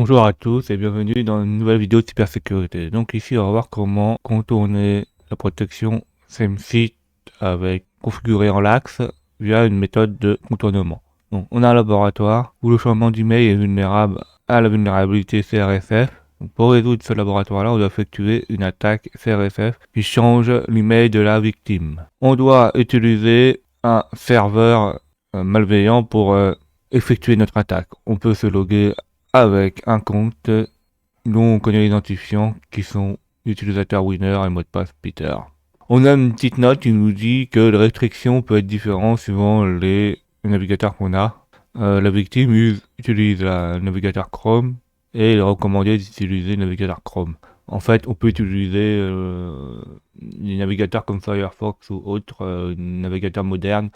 Bonjour à tous et bienvenue dans une nouvelle vidéo de cybersécurité. Donc ici on va voir comment contourner la protection SameSeed avec configuré en l'axe via une méthode de contournement. Donc on a un laboratoire où le changement d'email est vulnérable à la vulnérabilité CRSF. Donc, pour résoudre ce laboratoire-là, on doit effectuer une attaque CRSF qui change l'email de la victime. On doit utiliser un serveur malveillant pour effectuer notre attaque. On peut se loguer avec un compte dont on connaît les identifiants qui sont l'utilisateur winner et le mot de passe Peter. On a une petite note qui nous dit que les restrictions peuvent être différentes suivant les navigateurs qu'on a. La victime utilise le navigateur Chrome et il est recommandé d'utiliser le navigateur Chrome. En fait, on peut utiliser des navigateurs comme Firefox ou autres navigateurs modernes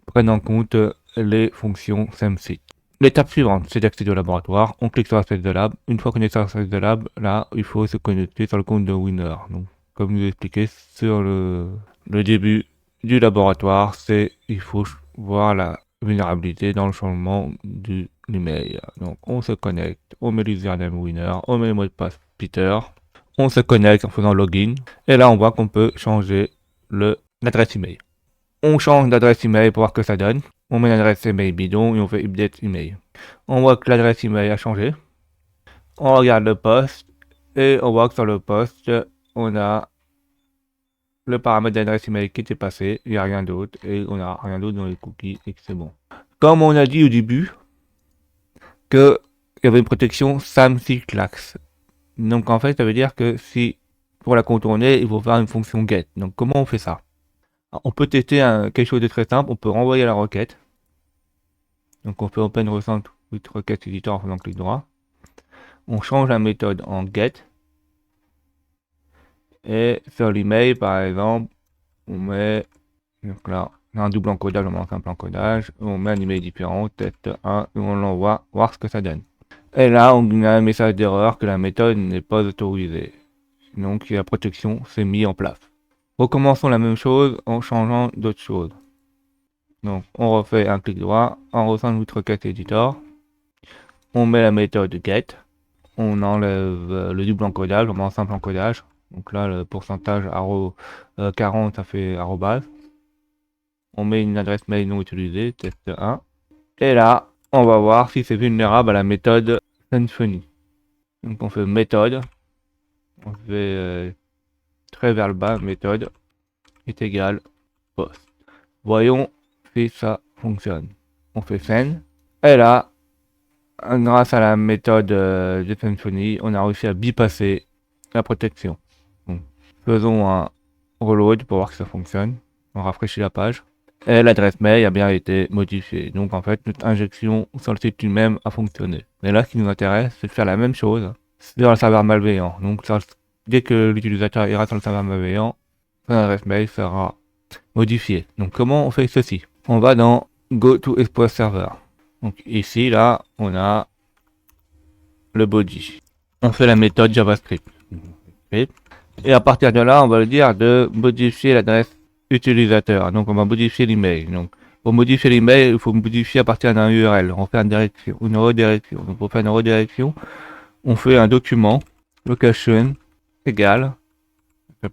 prennent en compte les fonctions SameSeed. L'étape suivante, c'est d'accéder au laboratoire. On clique sur Access the Lab. Une fois qu'on est sur Access the Lab, là, il faut se connecter sur le compte de Winner. Donc, comme je vous ai expliqué sur le début du laboratoire, il faut voir la vulnérabilité dans le changement de l'email. Donc, on se connecte, on met l'username Winner, on met le mot de passe Peter, on se connecte en faisant login, et là, on voit qu'on peut changer l'adresse email. On change d'adresse email pour voir que ça donne. On met l'adresse email bidon et on fait update email. On voit que l'adresse email a changé. On regarde le poste et on voit que sur le poste, on a le paramètre d'adresse email qui était passé. Il n'y a rien d'autre et on n'a rien d'autre dans les cookies et que c'est bon. Comme on a dit au début, qu'il y avait une protection SAMC Clax. Donc en fait, ça veut dire que si pour la contourner, il faut faire une fonction get. Donc comment on fait ça? On peut tester quelque chose de très simple. On peut renvoyer la requête. Donc on fait open recent with request editor en faisant clic droit. On change la méthode en get. Et sur l'email, par exemple, on met, donc là, un double encodage, on met un simple encodage. On met un email différent, test 1, et on l'envoie, voir ce que ça donne. Et là, on a un message d'erreur que la méthode n'est pas autorisée. Donc la protection s'est mise en place. Recommençons la même chose en changeant d'autres choses. Donc on refait un clic droit, on recent with request editor. On met la méthode get, on enlève le double encodage, on met un simple encodage. Donc là, le pourcentage 40, ça fait arrobase. On met une adresse mail non utilisée, test 1. Et là, on va voir si c'est vulnérable à la méthode Symfony. Donc on fait méthode, on fait très vers le bas, méthode est égal post. Voyons si ça fonctionne. On fait send. Et là, grâce à la méthode de Symfony, on a réussi à bypasser la protection. Donc, faisons un reload pour voir que ça fonctionne. On rafraîchit la page. Et l'adresse mail a bien été modifiée. Donc en fait, notre injection sur le site lui-même a fonctionné. Mais là, ce qui nous intéresse, c'est de faire la même chose sur le serveur malveillant. Donc dès que l'utilisateur ira sur le serveur malveillant, son adresse mail sera modifiée. Donc comment on fait ceci? On va dans Go to Exploit Server. Donc ici, là, on a le body. On fait la méthode JavaScript. Et à partir de là, on va le dire de modifier l'adresse utilisateur. Donc on va modifier l'email. Donc pour modifier l'email, il faut modifier à partir d'un URL. On fait une redirection. Donc pour faire une redirection, on fait un document location égale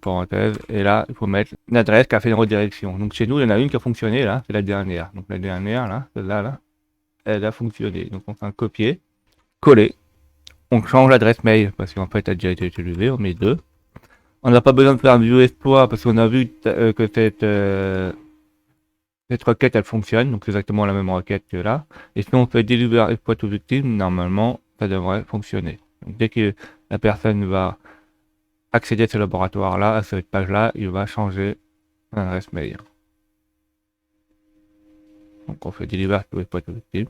parenthèse, et là il faut mettre l'adresse qui a fait une redirection. Donc chez nous, il y en a une qui a fonctionné là, c'est la dernière. Donc la dernière là, celle-là là, elle a fonctionné. Donc on fait un copier, coller. On change l'adresse mail parce qu'en fait elle a déjà été utilisée, on met 2. On n'a pas besoin de faire un view exploit parce qu'on a vu que cette requête elle fonctionne, donc c'est exactement la même requête que là. Et si on fait deliver exploit to victim, normalement ça devrait fonctionner. Donc dès que la personne va accéder à ce laboratoire là, à cette page là, il va changer son adresse mail. Donc on fait deliver exploit to victim.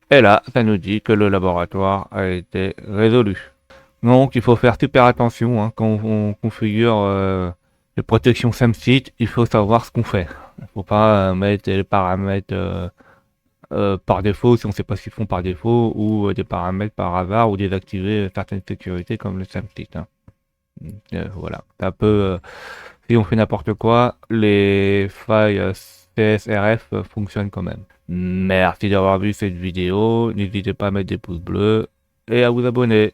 Et là, ça nous dit que le laboratoire a été résolu. Donc il faut faire super attention hein, quand on configure les protections SameSeed, il faut savoir ce qu'on fait. Il ne faut pas mettre les paramètres par défaut si on ne sait pas ce qu'ils font par défaut, ou des paramètres par hasard, ou désactiver certaines sécurités comme le SameSeed. Hein. Voilà. Un peu, si on fait n'importe quoi, les failles CSRF fonctionne quand même. Merci d'avoir vu cette vidéo, n'hésitez pas à mettre des pouces bleus et à vous abonner.